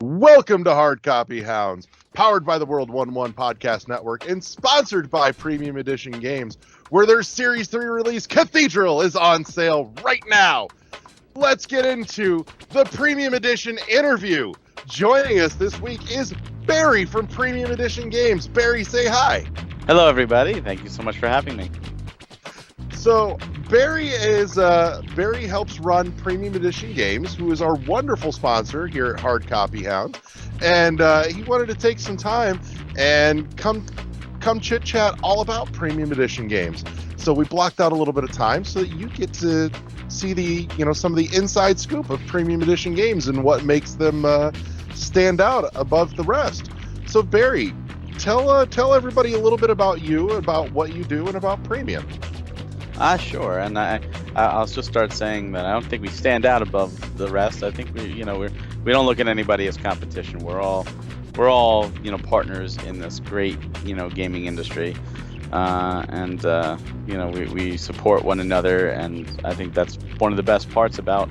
Welcome to Hard Copy Hounds, powered by the World 1-1 Podcast Network and sponsored by Premium Edition Games, where their Series 3 release, Cathedral, is on sale right now. Let's get into the Premium Edition interview. Joining us this week is Barry from Premium Edition Games. Barry, say hi. Hello, everybody. Thank you so much for having me. So Barry helps run Premium Edition Games, who is our wonderful sponsor here at Hard Copy Hound, and he wanted to take some time and come chit chat all about Premium Edition games. So we blocked out a little bit of time so that you get to see some of the inside scoop of Premium Edition games and what makes them stand out above the rest. So Barry, tell everybody a little bit about you, about what you do, and about Premium. Sure. And I'll just start saying that I don't think we stand out above the rest. I think we don't look at anybody as competition. We're all partners in this great gaming industry, and we support one another. And I think that's one of the best parts about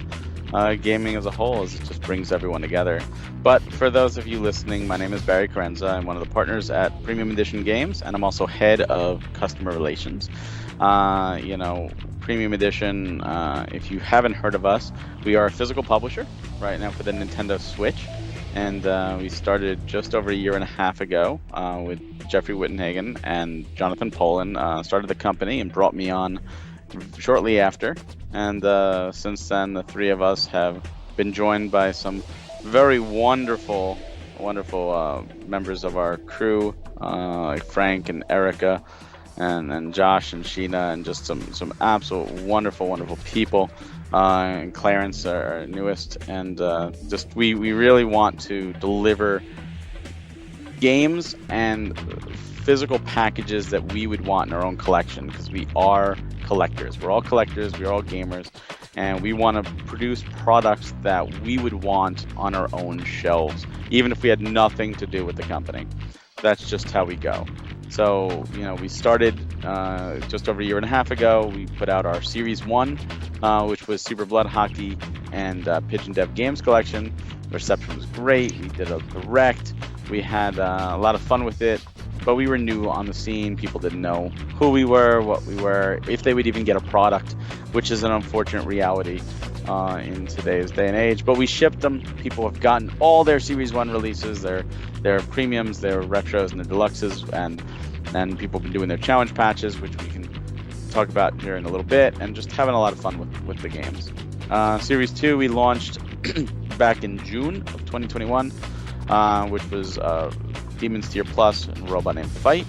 gaming as a whole, is it just brings everyone together. But for those of you listening, my name is Barry Carenza. I'm one of the partners at Premium Edition Games, and I'm also head of customer relations. Premium Edition, if you haven't heard of us, we are a physical publisher right now for the Nintendo Switch, and we started just over a year and a half ago with Jeffrey Wittenhagen and Jonathan Poland. Started the company and brought me on shortly after, and since then the three of us have been joined by some very wonderful members of our crew, like Frank and Erica, and Josh and Sheena, and just some absolute wonderful people, and Clarence, our newest, and just we really want to deliver games and physical packages that we would want in our own collection, because we are collectors. We're all collectors, we're all gamers, and we want to produce products that we would want on our own shelves, even if we had nothing to do with the company. That's just how we go. So, we started just over a year and a half ago. We put out our Series 1, which was Super Blood Hockey and Pigeon Dev Games Collection. The reception was great. We did a direct. We had a lot of fun with it, but we were new on the scene. People didn't know who we were, what we were, if they would even get a product, which is an unfortunate reality in today's day and age. But we shipped them. People have gotten all their Series 1 releases, their premiums, their retros, and their deluxes, and people have been doing their challenge patches, which we can talk about here in a little bit, and just having a lot of fun with the games. Series 2 we launched back in June of 2021, which was Demon's Tier Plus and Robot Named Fight.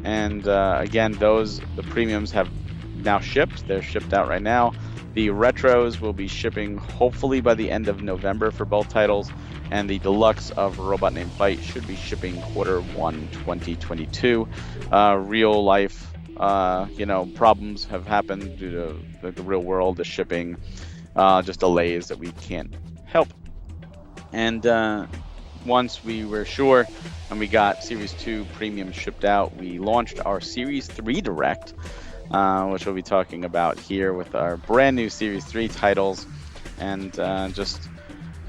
And again, the premiums have now shipped. They're shipped out right now. The retros will be shipping hopefully by the end of November for both titles, and the deluxe of Robot Named Fight should be shipping Q1 2022. Real life problems have happened due to the real world, the shipping, just delays that we can't help. And once we were sure and we got Series 2 premium shipped out, we launched our Series 3 Direct, which we'll be talking about here with our brand new Series 3 titles. And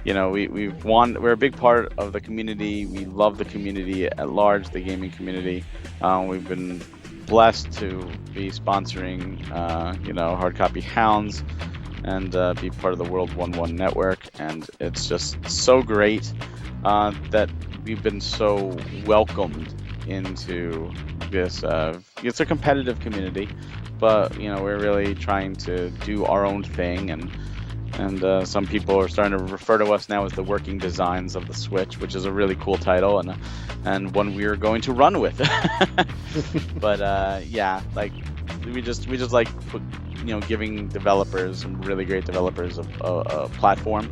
we're a big part of the community. We love the community at large, the gaming community. We've been blessed to be sponsoring, Hard Copy Hounds, and be part of the World 1-1 network. And it's just so great that we've been so welcomed into this. It's a competitive community, but we're really trying to do our own thing, and some people are starting to refer to us now as the working designs of the Switch, which is a really cool title and one we're going to run with. But we just like giving developers, some really great developers, a platform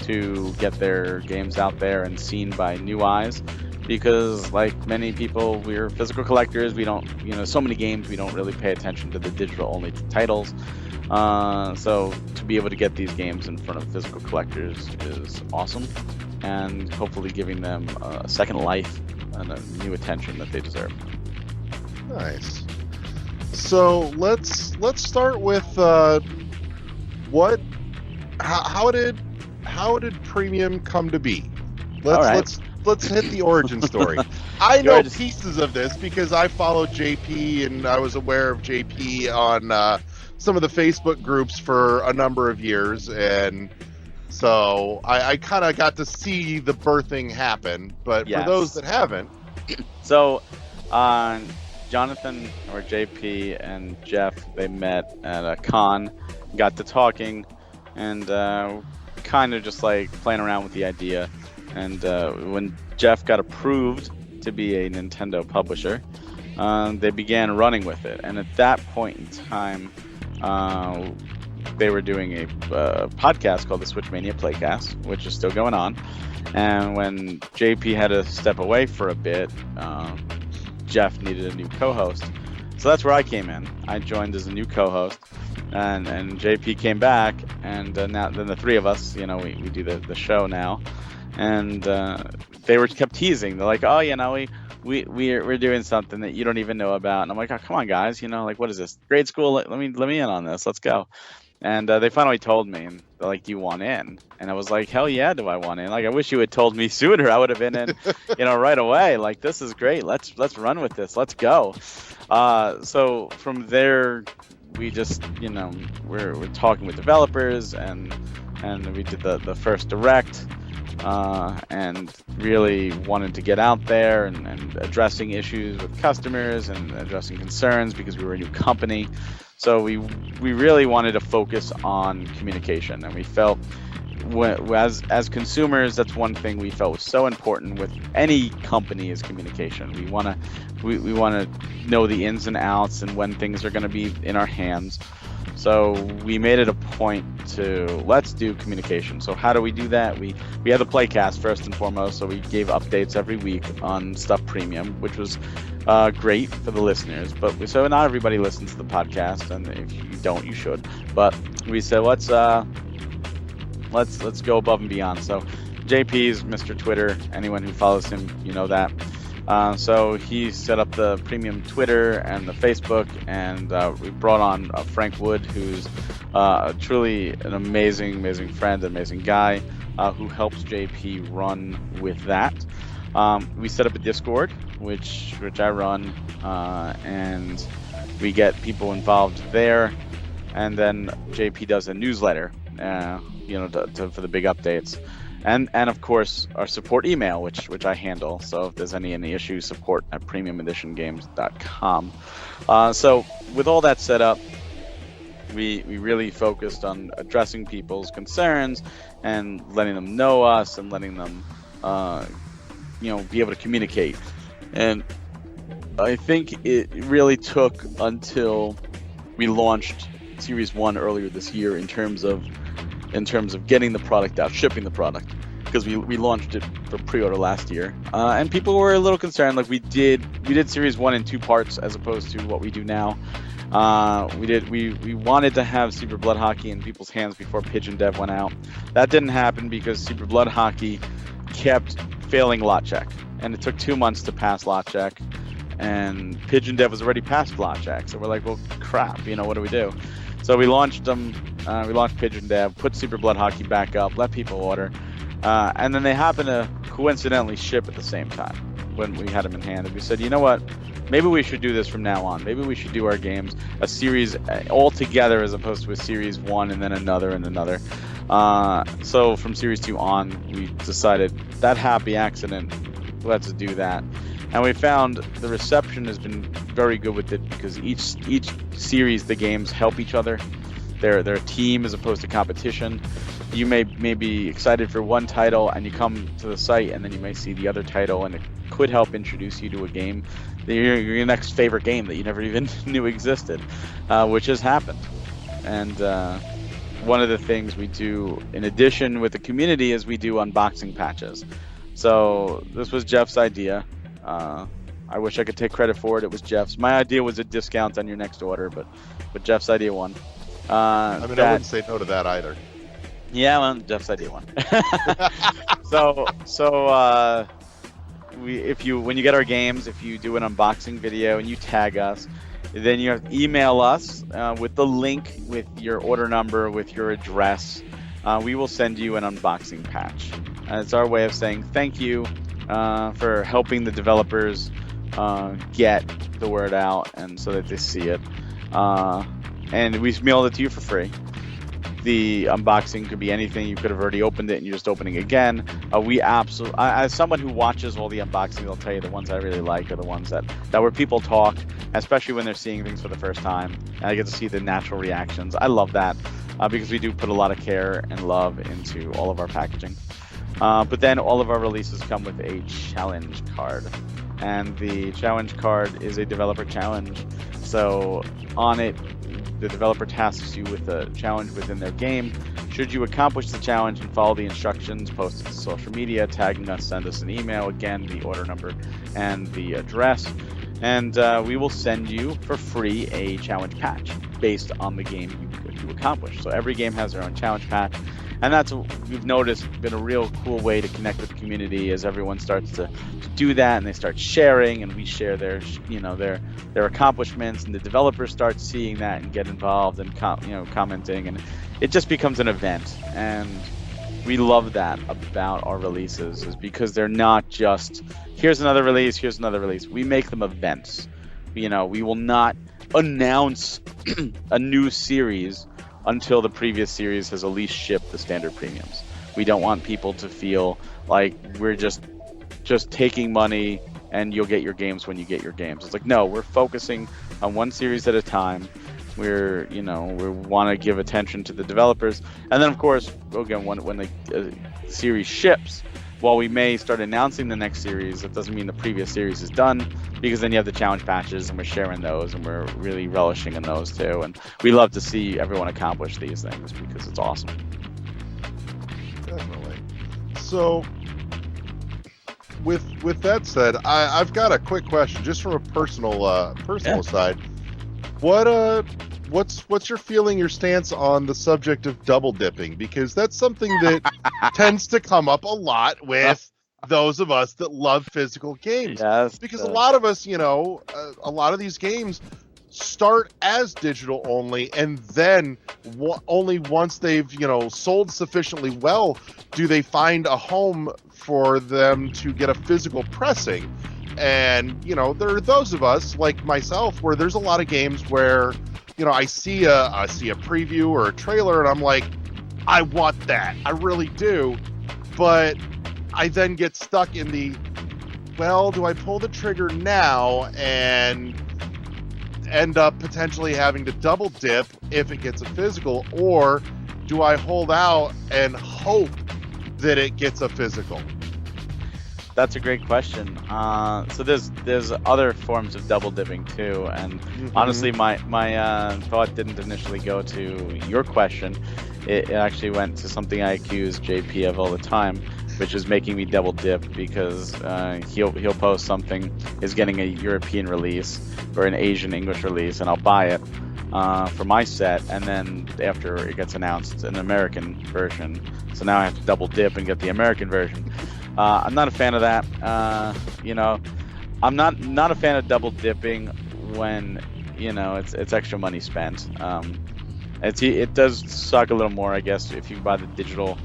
to get their games out there and seen by new eyes, because like many people, we're physical collectors. We don't, so many games, we don't really pay attention to the digital only titles. So to be able to get these games in front of physical collectors is awesome, and hopefully giving them a second life and a new attention that they deserve. Nice. So let's start with how did Premium come to be? All right. Let's hit the origin story. I Go know ahead. pieces of this because I followed JP and I was aware of JP on some of the Facebook groups for a number of years, and so I kind of got to see the birthing happen. But for those Yes. that haven't, So, Jonathan or JP and Jeff, they met at a con, got to talking, and kind of just like playing around with the idea. And when Jeff got approved to be a Nintendo publisher, they began running with it. And at that point in time, they were doing a podcast called the Switch Mania Playcast, which is still going on. And when JP had to step away for a bit, Jeff needed a new co-host. So that's where I came in. I joined as a new co-host, and JP came back, and now then the three of us, we do the show now. And they kept teasing. They're like, oh, we're doing something that you don't even know about. And I'm like, oh, come on, guys, what is this? Grade school? Let me in on this. Let's go. And they finally told me, and they're like, do you want in? And I was like, hell yeah, do I want in? Like, I wish you had told me sooner. I would have been in, right away. Like, this is great. Let's run with this. Let's go. So from there, we just, we're talking with developers, and we did the first direct, and really wanted to get out there and addressing issues with customers and addressing concerns because we were a new company. So we really wanted to focus on communication, and we felt as consumers, that's one thing we felt was so important with any company is communication. We want to know the ins and outs and when things are going to be in our hands. So we made it a point to let's do communication. So how do we do that? We had the Playcast first and foremost, so we gave updates every week on stuff premium, which was great for the listeners. But so not everybody listens to the podcast, and if you don't, you should. But we said let's go above and beyond. So JP's Mr. Twitter. Anyone who follows him, you know that. So he set up the premium Twitter and the Facebook, and we brought on Frank Wood, who's truly an amazing friend, amazing guy, who helps JP run with that. We set up a Discord, which I run, and we get people involved there, and then JP does a newsletter, for the big updates. And of course our support email, which I handle. So if there's any issues, support@premiumeditiongames.com. So with all that set up, we really focused on addressing people's concerns and letting them know us and letting them be able to communicate. And I think it really took until we launched Series 1 earlier this year in terms of getting the product out, shipping the product, because we launched it for pre-order last year, and people were a little concerned. Like we did Series 1 in 2 parts as opposed to what we do now. We wanted to have Super Blood Hockey in people's hands before Pigeon Dev went out. That didn't happen because Super Blood Hockey kept failing lot check, and it took 2 months to pass lot check, and Pigeon Dev was already past lot check. So we're like, well, crap, what do we do? So we launched them. We launched Pigeon Dev, put Super Blood Hockey back up, let people order, and then they happened to coincidentally ship at the same time when we had them in hand. And we said, you know what? Maybe we should do this from now on. Maybe we should do our games a series all together as opposed to a Series 1 and then another and another. So from Series 2 on, we decided that happy accident, let's do that. And we found the reception has been very good with it because each series, the games help each other. They're a team as opposed to competition. You may be excited for one title and you come to the site and then you may see the other title and it could help introduce you to a game, your next favorite game that you never even knew existed, which has happened. And one of the things we do in addition with the community is we do unboxing patches. So this was Jeff's idea. I wish I could take credit for it. It was Jeff's. My idea was a discount on your next order, but Jeff's idea won. I wouldn't say no to that either. Yeah, well, Jeff's idea won. When you get our games, if you do an unboxing video and you tag us, then you have to email us with the link, with your order number, with your address, we will send you an unboxing patch. It's our way of saying thank you for helping the developers get the word out and so that they see it. And we mailed it to you for free. The unboxing could be anything. You could have already opened it and you're just opening again. We absolutely, as someone who watches all the unboxings, I'll tell you the ones I really like are the ones that where people talk, especially when they're seeing things for the first time. And I get to see the natural reactions. I love that because we do put a lot of care and love into all of our packaging. But then all of our releases come with a challenge card. And the challenge card is a developer challenge. So on it, the developer tasks you with a challenge within their game. Should you accomplish the challenge and follow the instructions, post it to social media, tagging us, send us an email, again, the order number and the address, and we will send you for free a challenge patch based on the game you accomplish. So every game has their own challenge patch, and that's, we've noticed, been a real cool way to connect with the community as everyone starts to do that, and they start sharing, and we share their accomplishments, and the developers start seeing that and get involved and commenting, and it just becomes an event. And we love that about our releases, is because they're not just here's another release. We make them events. We will not announce a new series until the previous series has at least shipped the standard premiums. We don't want people to feel like we're just taking money and you'll get your games when you get your games. It's like, no, we're focusing on one series at a time. We want to give attention to the developers. And then, of course, again, when the series ships, while we may start announcing the next series, that doesn't mean the previous series is done, because then you have the challenge patches, and we're sharing those, and we're really relishing in those too. And we love to see everyone accomplish these things because it's awesome. Definitely. So, with that said, I've got a quick question, just from a personal side. What's your feeling, your stance on the subject of double dipping? Because that's something that tends to come up a lot with those of us that love physical games. Yes. Because a lot of us, a lot of these games start as digital only, and then only once they've, sold sufficiently well do they find a home for them to get a physical pressing. And, there are those of us like myself where there's a lot of games where, I see a preview or a trailer and I'm like, I want that. I really do. But I then get stuck in the, well, do I pull the trigger now and end up potentially having to double dip if it gets a physical, or do I hold out and hope that it gets a physical? That's a great question. So there's other forms of double dipping too, and honestly, my thought didn't initially go to your question. It actually went to something I accuse JP of all the time, which is making me double dip, because he'll post something is getting a European release or an Asian English release, and I'll buy it for my set, and then after it gets announced, an American version. So now I have to double dip and get the American version. I'm not a fan of that. I'm not a fan of double dipping when it's extra money spent. It does suck a little more, I guess, if you buy the digital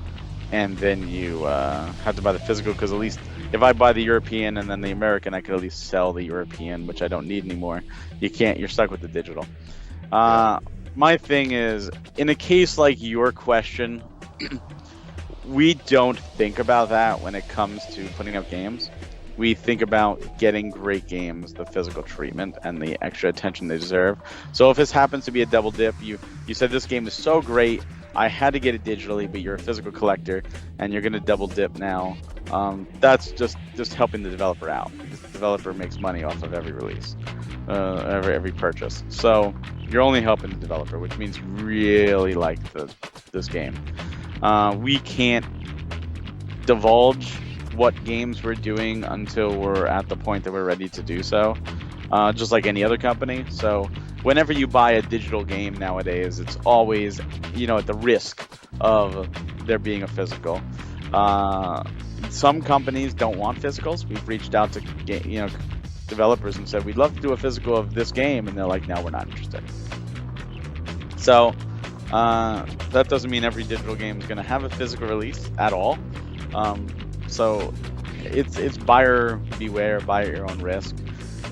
and then you have to buy the physical, because at least if I buy the European and then the American, I could at least sell the European, which I don't need anymore. You're stuck with the digital. My thing is, in a case like your question, we don't think about that when it comes to putting up games. We think about getting great games, the physical treatment, and the extra attention they deserve. So if this happens to be a double dip, you said this game is so great, I had to get it digitally, but you're a physical collector, and you're going to double dip now. That's just helping the developer out, because the developer makes money off of every release, every purchase. So you're only helping the developer, which means you really like this game. We can't divulge what games we're doing until we're at the point that we're ready to do so, just like any other company. So whenever you buy a digital game nowadays, it's always, at the risk of there being a physical. Some companies don't want physicals. We've reached out to developers and said, we'd love to do a physical of this game, and they're like, no, we're not interested. So That doesn't mean every digital game is going to have a physical release at all. So it's buyer beware, buy at your own risk.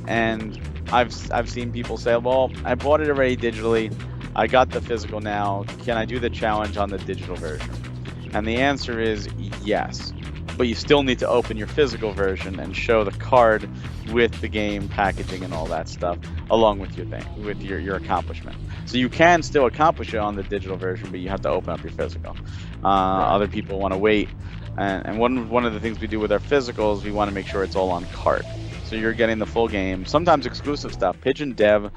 And I've seen people say, well, I bought it already digitally, I got the physical now, can I do the challenge on the digital version? And the answer is yes, but you still need to open your physical version and show the card with the game packaging and all that stuff along with your thing, with your accomplishment. So you can still accomplish it on the digital version, but you have to open up your physical. Other people want to wait, and one of the things we do with our physicals, we want to make sure it's all on cart. So you're getting the full game, sometimes exclusive stuff. Pigeon Dev,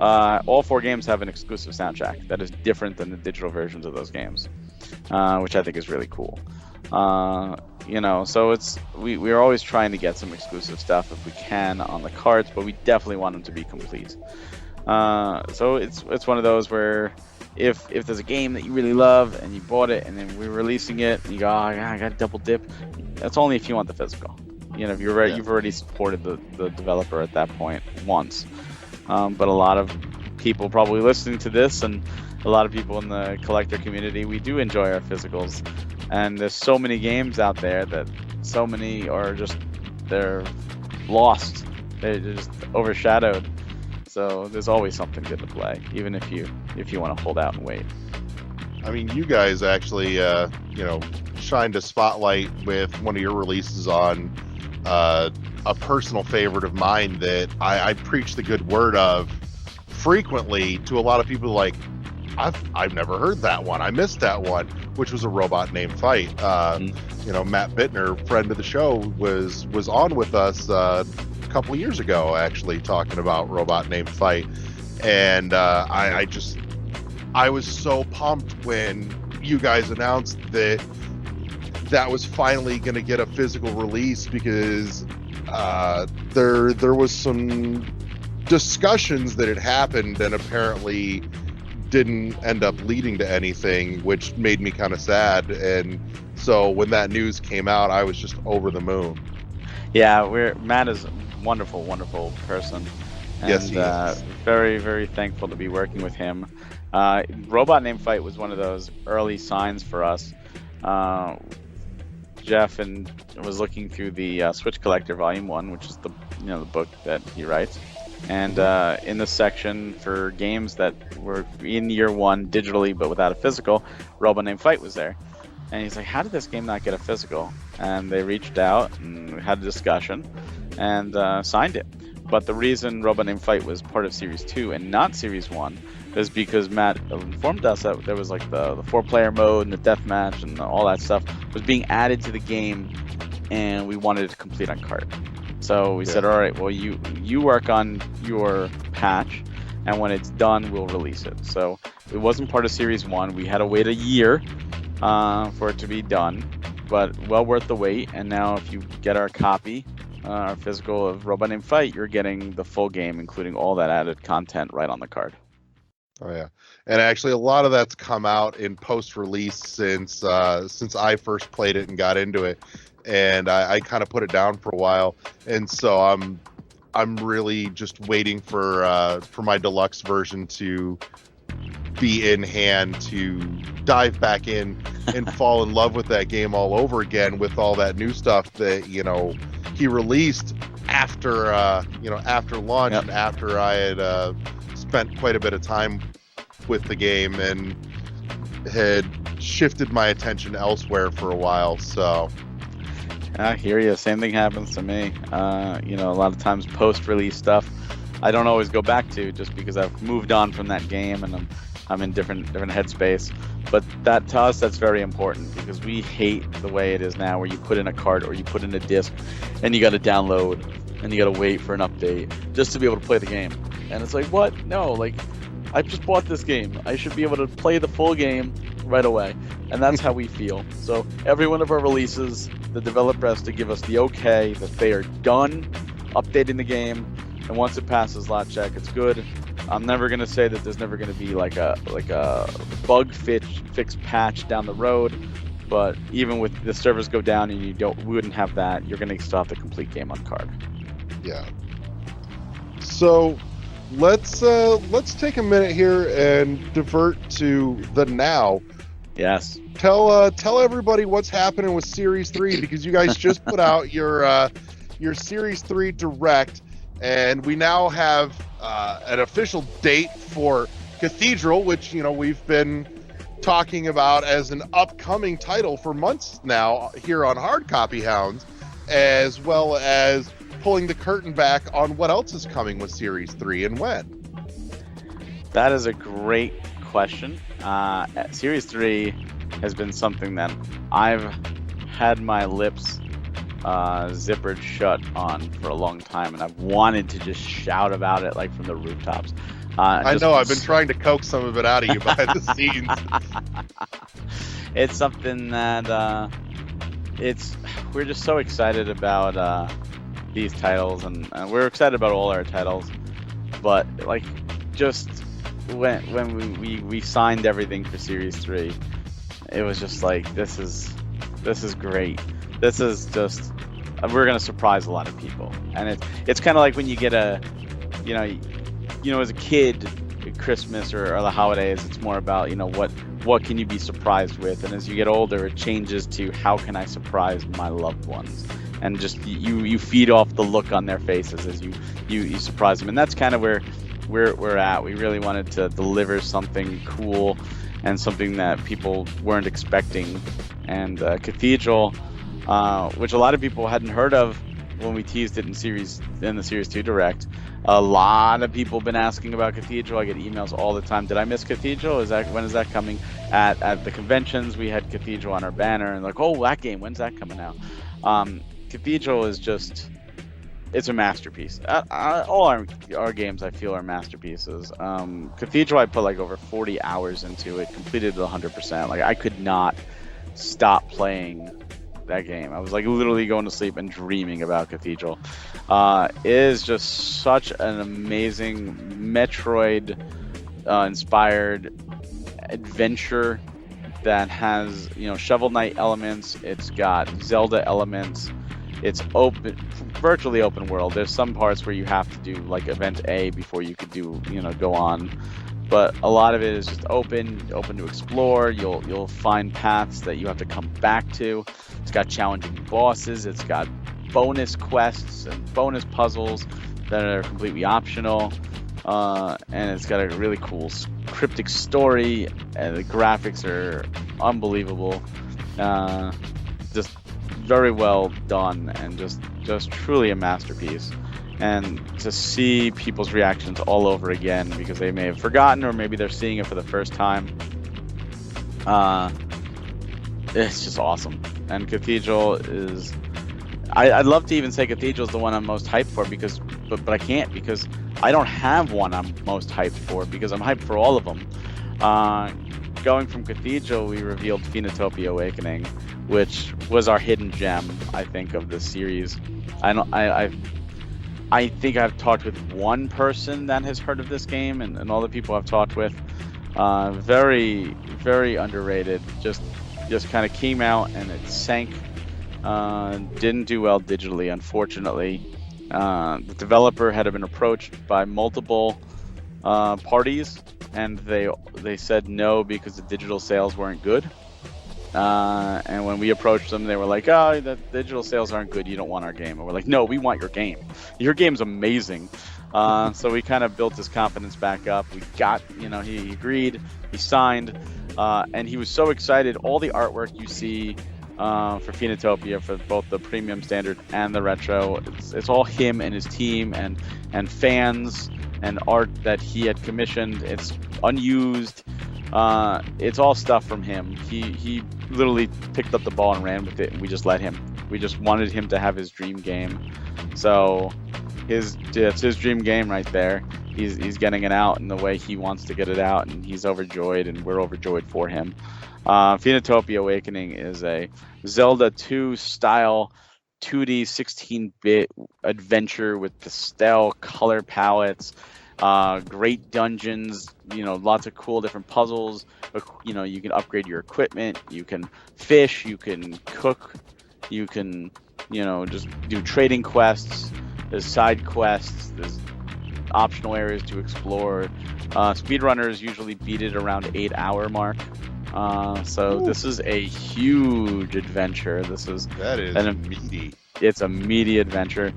all 4 games have an exclusive soundtrack that is different than the digital versions of those games, which I think is really cool. So we're always trying to get some exclusive stuff if we can on the cards, but we definitely want them to be complete. So it's one of those where if there's a game that you really love and you bought it and then we're releasing it and you go, oh, yeah, I got to double dip, that's only if you want the physical. If you've already supported the developer at that point once. But a lot of people probably listening to this, and a lot of people in the collector community, we do enjoy our physicals. And there's so many games out there that so many are they're lost. They're just overshadowed. So there's always something good to play, even if you want to hold out and wait. I mean, you guys actually, shined a spotlight with one of your releases on a personal favorite of mine that I preach the good word of frequently to a lot of people. Like, I've never heard that one. I missed that one, which was a Robot Named Fight. Matt Bittner, friend of the show, was on with us a couple of years ago, actually, talking about Robot Named Fight. And I was so pumped when you guys announced that was finally going to get a physical release, because there was some discussions that had happened and apparently didn't end up leading to anything, which made me kind of sad. And so when that news came out, I was just over the moon. Yeah, Matt is a wonderful, wonderful person. And, yes, he is. Very, very thankful to be working with him. Robot Named Fight was one of those early signs for us. Jeff was looking through the Switch Collector Volume 1, which is the book that he writes. And in the section for games that were in year 1 digitally but without a physical, Robot Named Fight was there. And he's like, how did this game not get a physical? And they reached out and had a discussion and signed it. But the reason Robot Named Fight was part of Series 2 and not Series 1 is because Matt informed us that there was like the 4-player mode and the deathmatch and all that stuff was being added to the game, and we wanted it to complete on cart. So we said, all right, well, you work on your patch, and when it's done, we'll release it. So it wasn't part of Series 1. We had to wait a year for it to be done, but well worth the wait. And now if you get our copy, our physical of Robot Named Fight, you're getting the full game, including all that added content right on the card. Oh yeah, and actually a lot of that's come out in post-release since I first played it and got into it, and I kind of put it down for a while, and so I'm really just waiting for my deluxe version to be in hand to dive back in and fall in love with that game all over again with all that new stuff that he released after launch. Yep. And after I had spent quite a bit of time with the game and had shifted my attention elsewhere for a while. So I hear you. Same thing happens to me. A lot of times post-release stuff I don't always go back to, just because I've moved on from that game and I'm in different headspace. But that, to us, that's very important, because we hate the way it is now, where you put in a cart or you put in a disc and you got to download and you got to wait for an update just to be able to play the game. And it's like, what? No, like, I just bought this game. I should be able to play the full game right away. And that's how we feel. So every one of our releases, the developer has to give us the okay that they are done updating the game. And once it passes lot check, it's good. I'm never going to say that there's never going to be like a bug fix patch down the road. But even with the servers go down and we wouldn't have that, you're going to still have the complete game on card. Yeah. So let's take a minute here and divert to the now. Yes. Tell everybody what's happening with Series 3, because you guys just put out your Series 3 Direct, and we now have an official date for Cathedral, which we've been talking about as an upcoming title for months now here on Hard Copy Hounds, as well as pulling the curtain back on what else is coming with Series 3 and when. That is a great question. Series 3 has been something that I've had my lips zippered shut on for a long time, and I've wanted to just shout about it like from the rooftops. I know I've been trying to coax some of it out of you behind the scenes. It's something that we're just so excited about these titles, and we're excited about all our titles, but like just when we signed everything for Series 3, it was just like, this is great. This is just, we're gonna surprise a lot of people, and it's kind of like when you get a as a kid at Christmas or the holidays, it's more about what can you be surprised with, and as you get older, it changes to how can I surprise my loved ones, and just you feed off the look on their faces as you surprise them, and that's kind of where we're at. We really wanted to deliver something cool and something that people weren't expecting, and Cathedral, which a lot of people hadn't heard of when we teased it in the Series 2 Direct. A lot of people have been asking about Cathedral. I get emails all the time. Did I miss Cathedral? When is that coming? At the conventions, we had Cathedral on our banner, and like, oh, that game, when's that coming out? Cathedral is just, it's a masterpiece. All our games, I feel, are masterpieces. Cathedral, I put like over 40 hours into it, completed it 100%. Like, I could not stop playing that game. I was like literally going to sleep and dreaming about Cathedral. It is just such an amazing Metroid inspired adventure that has Shovel Knight elements. It's got Zelda elements. It's virtually open world. There's some parts where you have to do like event A before you could do go on, but a lot of it is just open to explore. You'll find paths that you have to come back to. It's got challenging bosses. It's got bonus quests and bonus puzzles that are completely optional, and it's got a really cool cryptic story, and the graphics are unbelievable. Just very well done, and just truly a masterpiece. And to see people's reactions all over again, because they may have forgotten, or maybe they're seeing it for the first time, it's just awesome. And Cathedral is, I'd love to even say Cathedral is the one I'm most hyped for, but I can't, because I don't have one I'm most hyped for, because I'm hyped for all of them. Going from Cathedral, we revealed Phenotopia Awakening, which was our hidden gem, I think, of this series. I think I've talked with one person that has heard of this game, and all the people I've talked with, very, very underrated. Just kind of came out and it sank. Didn't do well digitally, unfortunately. The developer had been approached by multiple parties, and they said no because the digital sales weren't good. And when we approached them, they were like, oh, the digital sales aren't good, you don't want our game. And we're like, no, we want your game. Your game's amazing. So we kind of built his confidence back up. We got, he agreed, he signed, and he was so excited. All the artwork you see for Phenotopia, for both the premium standard and the retro, it's all him and his team and fans and art that he had commissioned. It's unused. It's all stuff from him. He literally picked up the ball and ran with it, and we just let him. We just wanted him to have his dream game. So it's his dream game right there. He's getting it out in the way he wants to get it out, and he's overjoyed, and we're overjoyed for him. Phenotopia Awakening is a Zelda 2 style 2D 16-bit adventure with pastel color palettes, great dungeons, lots of cool different puzzles. You can upgrade your equipment, you can fish, you can cook, you can just do trading quests. There's side quests, there's optional areas to explore. Speedrunners usually beat it around 8-hour mark. So Ooh. this is a huge adventure. That is meaty. It's a meaty adventure.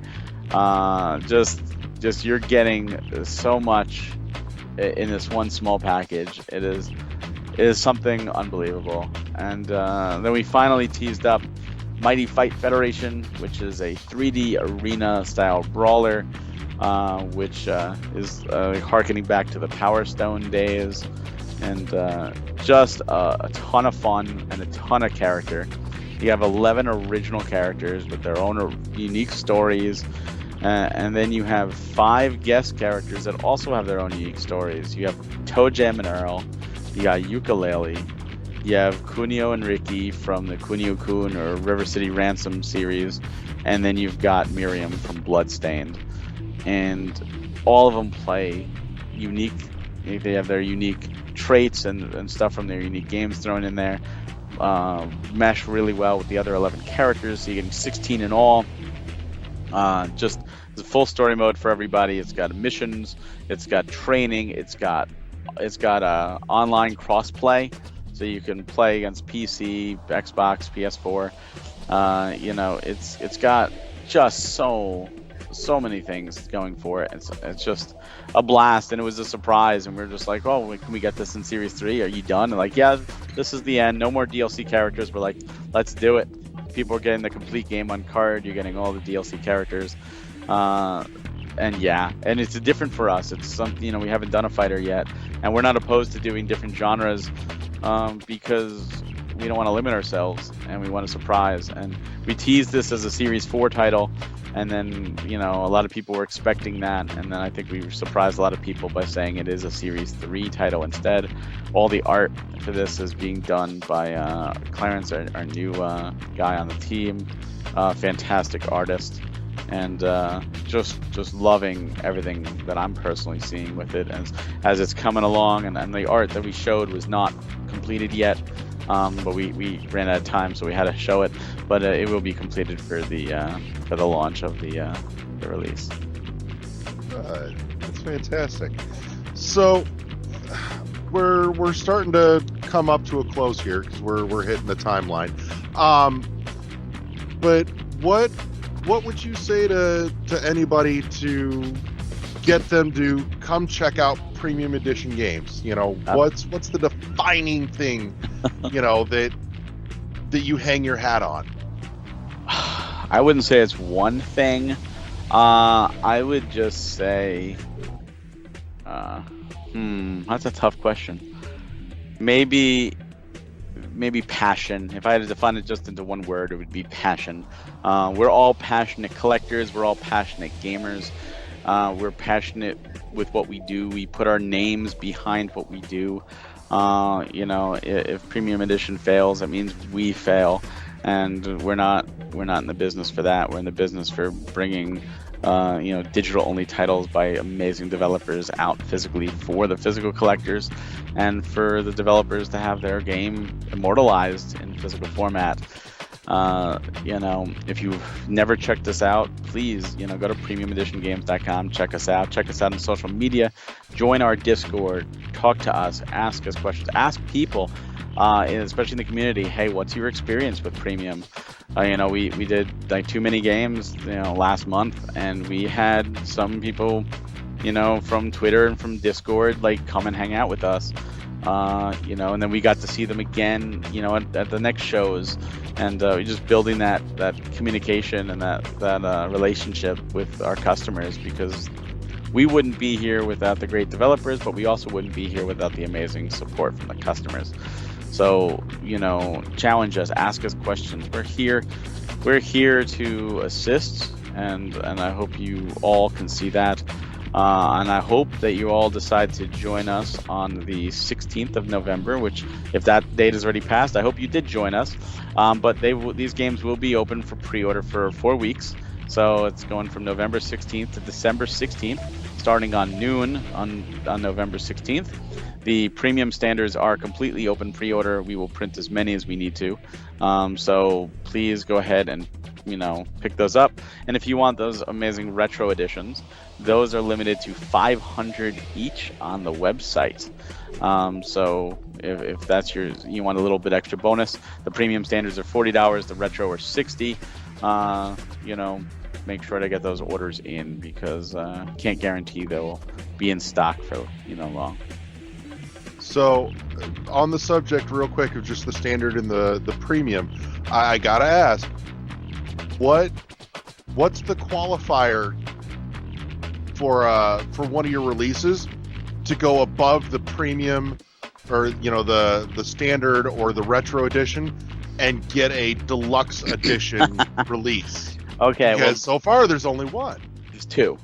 Just you're getting so much in this one small package. It is something unbelievable. And then we finally teased up Mighty Fight Federation, which is a 3D arena style brawler, which is harkening back to the Power Stone days, and just a ton of fun and a ton of character. You have 11 original characters with their own unique stories, and then you have 5 guest characters that also have their own unique stories. You have Toe Jam and Earl, you got Ukulele, you have Kunio and Ricky from the Kunio-kun or River City Ransom series, and then you've got Miriam from Bloodstained. And all of them play unique. They have their unique traits and stuff from their unique games thrown in there. Mesh really well with the other 11 characters, so you're getting 16 in all. Just it's a full story mode for everybody. It's got missions, it's got training, it's got online crossplay, so you can play against PC, Xbox, PS4. It's got just so many things going for it. It's just a blast, and it was a surprise, and we were just like, oh, can we get this in Series 3? Are you done? And like, yeah, this is the end. No more DLC characters. We're like, let's do it. People are getting the complete game on card. You're getting all the DLC characters. And it's different for us. It's something, we haven't done a fighter yet, and we're not opposed to doing different genres because we don't want to limit ourselves, and we want to surprise. And we teased this as a Series 4 title, and then a lot of people were expecting that, and then I think we surprised a lot of people by saying it is a Series 3 title instead. All the art for this is being done by Carenza, our new guy on the team, fantastic artist, and just loving everything that I'm personally seeing with it as it's coming along. And the art that we showed was not completed yet, but we ran out of time, so we had to show it. But it will be completed for the launch of the release. That's fantastic. So we're starting to come up to a close here because we're hitting the timeline. But what would you say to anybody to get them to come check out Premium Edition games? What's the defining thing, that you hang your hat on? I wouldn't say it's one thing. I would just say, that's a tough question. Maybe passion. If I had to define it just into one word, it would be passion. We're all passionate collectors. We're all passionate gamers. We're passionate with what we do. We put our names behind what we do. If Premium Edition fails, that means we fail, and we're not in the business for that. We're in the business for bringing digital only titles by amazing developers out physically for the physical collectors, and for the developers to have their game immortalized in physical format. If you've never checked us out, please, go to premiumeditiongames.com, check us out on social media, join our Discord, talk to us, ask us questions, ask people, especially in the community, hey, what's your experience with Premium? We did like too many games, last month, and we had some people, from Twitter and from Discord, like, come and hang out with us. And then we got to see them again, at the next shows, and we're just building that communication and that relationship with our customers, because we wouldn't be here without the great developers, but we also wouldn't be here without the amazing support from the customers. So, challenge us, ask us questions. We're here to assist, and I hope you all can see that. And I hope that you all decide to join us on the 16th of November, which, if that date is already passed, I hope you did join us. But these games will be open for pre-order for 4 weeks. So it's going from November 16th to December 16th, starting on noon on November 16th. The premium standards are completely open pre-order. We will print as many as we need to. So please go ahead and pick those up. And if you want those amazing retro editions, those are limited to 500 each on the website. So if that's you want a little bit extra bonus, the premium standards are $40, the retro are $60. Make sure to get those orders in, because can't guarantee they'll be in stock for long. So, on the subject, real quick, of just the standard and the premium, I gotta ask, what's the qualifier for one of your releases to go above the premium, or the standard or the retro edition, and get a deluxe edition release? Okay, because so far there's only one. There's two.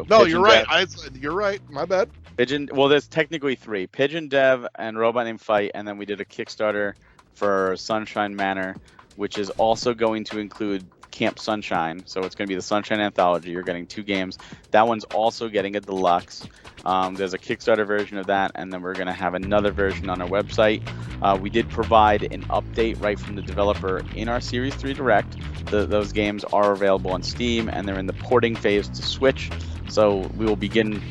No, you're right. You're right. My bad. There's technically three: Pigeon Dev and Robot Named Fight, and then we did a Kickstarter for Sunshine Manor, which is also going to include Camp Sunshine. So it's going to be the Sunshine Anthology. You're getting 2 games. That one's also getting a deluxe. There's a Kickstarter version of that, and then we're going to have another version on our website. We did provide an update right from the developer in our Series 3 Direct. Those games are available on Steam, and they're in the porting phase to Switch. So we will begin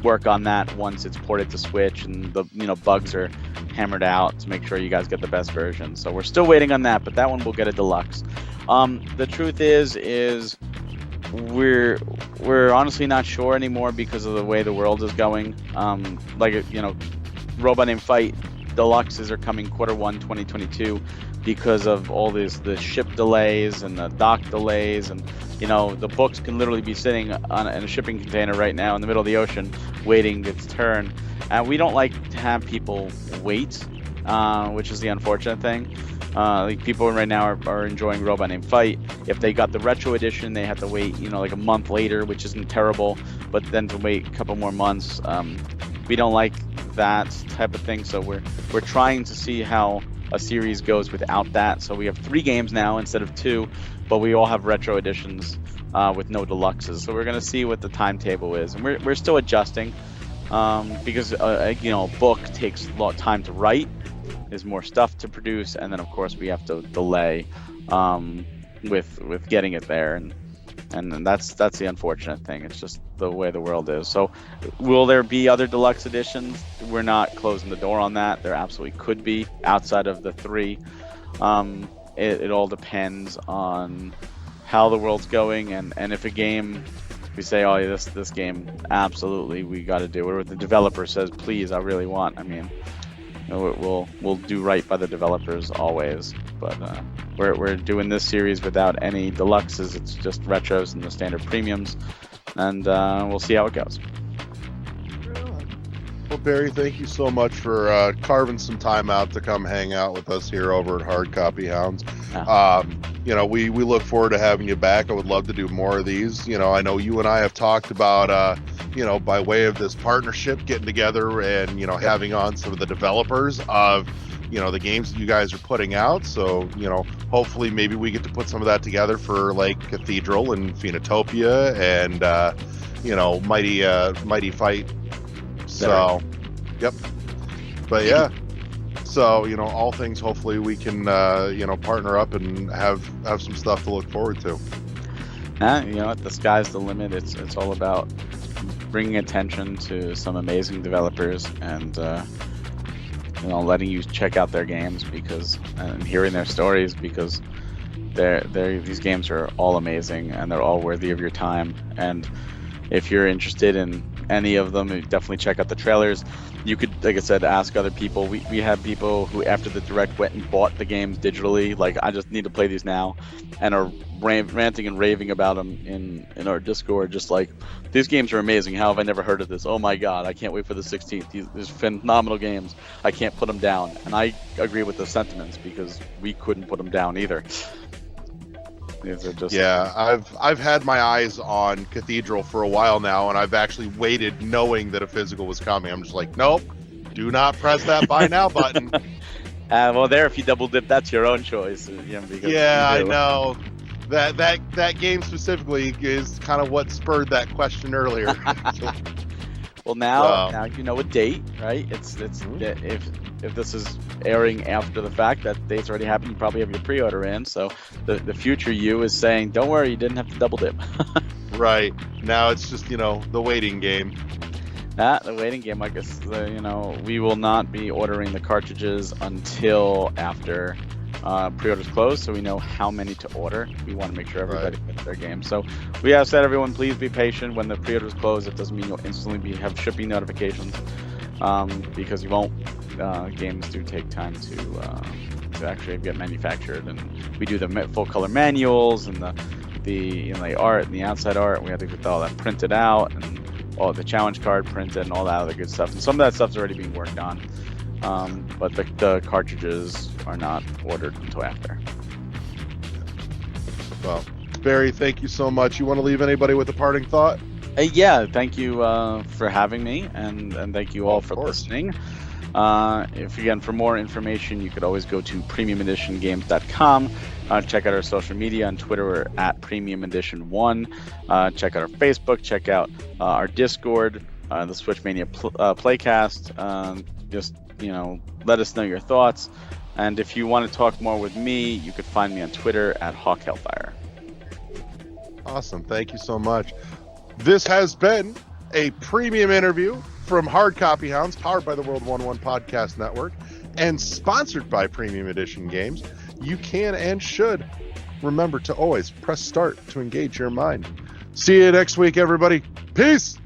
work on that once it's ported to Switch, and the bugs are hammered out to make sure you guys get the best version. So we're still waiting on that, but that one will get a deluxe. The truth is we're honestly not sure anymore because of the way the world is going. Robot Named Fight deluxes are coming Q1 2022 because of all the ship delays and the dock delays, and the books can literally be sitting in a shipping container right now in the middle of the ocean waiting its turn. And we don't like to have people wait, which is the unfortunate thing. People right now are enjoying Robot Named Fight. If they got the retro edition, they have to wait a month later, which isn't terrible, but then to wait a couple more months, we don't like that type of thing. So we're trying to see how a series goes without that. So we have 3 games now instead of 2, but we all have retro editions with no deluxes. So we're going to see what the timetable is, and we're still adjusting because a book takes a lot of time to write. There's more stuff to produce, and then of course we have to delay with getting it there, and that's the unfortunate thing. It's just the way the world is. So will there be other deluxe editions? We're not closing the door on that. There absolutely could be, outside of the 3. It all depends on how the world's going, and if a game, we say, oh yeah, this game absolutely we got to do it, or the developer says, please, I really want, we'll do right by the developers always. But we're doing this series without any deluxes. It's just retros and the standard premiums, and we'll see how it goes. Well, Barry, thank you so much for carving some time out to come hang out with us here over at Hard Copy Hounds. We look forward to having you back. I would love to do more of these. I know you and I have talked about by way of this partnership, getting together and having on some of the developers of the games that you guys are putting out. So hopefully maybe we get to put some of that together for like Cathedral and Phenotopia and Mighty Fight. So yep. But yeah, so all things, hopefully we can partner up and have some stuff to look forward to. The sky's the limit. It's all about bringing attention to some amazing developers and letting you check out their games and hearing their stories, because these games are all amazing and they're all worthy of your time. And if you're interested in any of them, definitely check out the trailers. You could, like I said, ask other people. We have people who, after the direct, went and bought the games digitally. Like, I just need to play these now, and are ranting and raving about them in our Discord. Just like, these games are amazing. How have I never heard of this? Oh my God, I can't wait for the 16th. These phenomenal games. I can't put them down. And I agree with the sentiments, because we couldn't put them down either. Yeah, I've had my eyes on Cathedral for a while now, and I've actually waited knowing that a physical was coming. I'm just like, nope, do not press that buy now button. If you double dip, that's your own choice. I know. That game specifically is kind of what spurred that question earlier. Well, now you know a date, right? It's if if this is airing after the fact, that date's already happened. You probably have your pre-order in, so the future you is saying, don't worry, you didn't have to double dip. Right. Now it's just, the waiting game. The waiting game, I guess, we will not be ordering the cartridges until after pre-orders close, so we know how many to order. We want to make sure everybody gets their game. So we have said, everyone, please be patient. When the pre-orders close, it doesn't mean you'll instantly have shipping notifications, because you won't. Games do take time to actually get manufactured, and we do the full color manuals and the art and the outside art. We have to get all that printed out and all the challenge card printed and all that other good stuff. And some of that stuff's already being worked on. But the cartridges are not ordered until after. Well, Barry, thank you so much. You want to leave anybody with a parting thought? Yeah, thank you for having me, and thank you all for listening. For more information, you could always go to premiumeditiongames.com. Check out our social media. On Twitter, we're at premiumedition1. Check out our Facebook. Check out our Discord, the Switchmania Playcast. Just let us know your thoughts. And if you want to talk more with me, you could find me on Twitter at Hawk Hellfire. Awesome. Thank you so much. This has been a premium interview from Hard Copy Hounds, powered by the World 1-1 Podcast Network, and sponsored by Premium Edition Games. You can and should remember to always press start to engage your mind. See you next week, everybody. Peace!